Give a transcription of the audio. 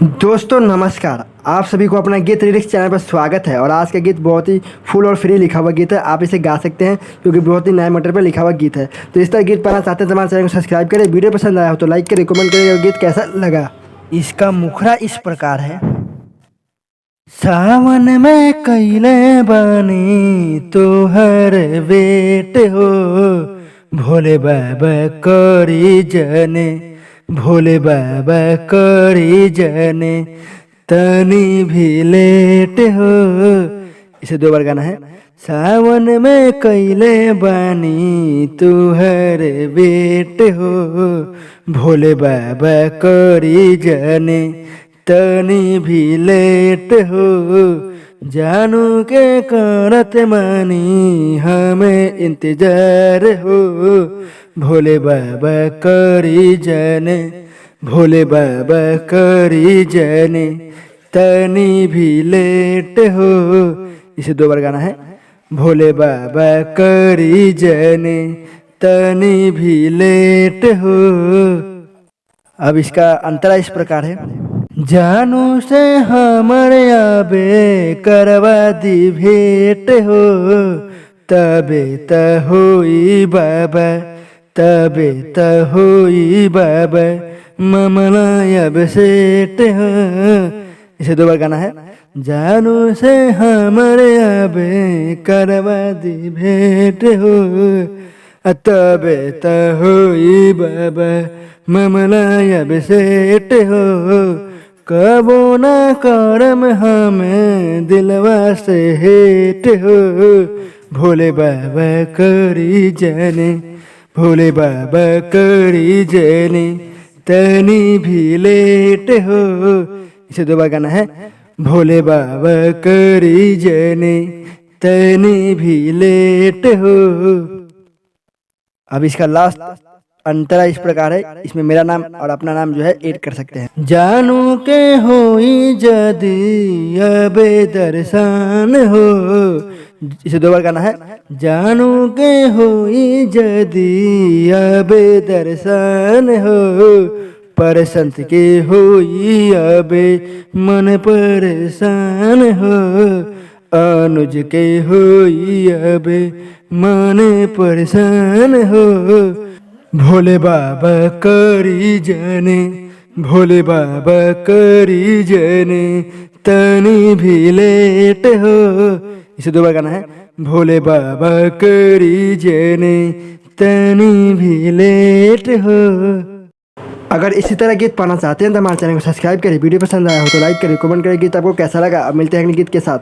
दोस्तों नमस्कार। आप सभी को अपना गीत लिरिक्स चैनल पर स्वागत है। और आज का गीत बहुत ही फुल और फ्री लिखा हुआ गीत है। आप इसे गा सकते हैं क्योंकि बहुत ही नए मैटर पर लिखा हुआ गीत है। तो इस तरह गीत पाना चाहते हैं तो हमारे चैनल को सब्सक्राइब करें। वीडियो पसंद आया हो तो लाइक करें, कमेंट करें और गीत कैसा लगा। इसका मुखड़ा इस प्रकार है। सावन में कैले बानी तोहर बेट हो, भोले बाबा करी जने, भोले बाबा करी जने, तनी भी लेट हो। इसे 2 बार गाना है। सावन में कैले बानी तुहर बेट हो, भोले बाबा करी जने, तनी भी लेट हो। जानू के करत मानी हमें इंतजार हो, भोले बाबा करी जने, भोले बाबा करी जने, तनी भी लेट हो। इसे 2 बार गाना है। भोले बाबा करी जने, तनी भी लेट हो। अब इसका अंतरा इस प्रकार है। जानू से हमर आबे करवा दी भेंट हो, तबे त होई बाबा, तबे त होई बाबा, मामला अब सेट हो। इसे 2 बार गाना है। जानू से हमर आबे करवा दी भेंट हो, तबे त होई बाबा, मामला अब सेट हो। कबो ना करम हमें दिलवा से हेट हो, भोले बाबा करी जने, भोले बाबा करी जने, तनी भी लेट हो। इसे 2 बार गाना है। भोले बाबा करी जने, तनी भी लेट हो। अब इसका लास्ट अंतरा इस प्रकार है। इसमें मेरा नाम और अपना नाम जो है ऐड कर सकते हैं। जानू के होई जदी अबे दर्शन हो। इसे 2 बार गाना है। जानू के होई जदी अबे दर्शन हो, पर संत के होई अबे मन परेशान हो, अनुज के होई अबे मन परेशान हो। भोले बाबा करी जने, भोले बाबा करी जने, तनी भी लेट हो। इसे 2 बार गाना है। भोले बाबा करी जने, तनी भी लेट हो। अगर इसी तरह गीत पाना चाहते हैं तो हमारे चैनल को सब्सक्राइब करें। वीडियो पसंद आया हो तो लाइक करें, कमेंट करें। गीत आपको कैसा लगा। अब मिलते हैं अगले गीत के साथ।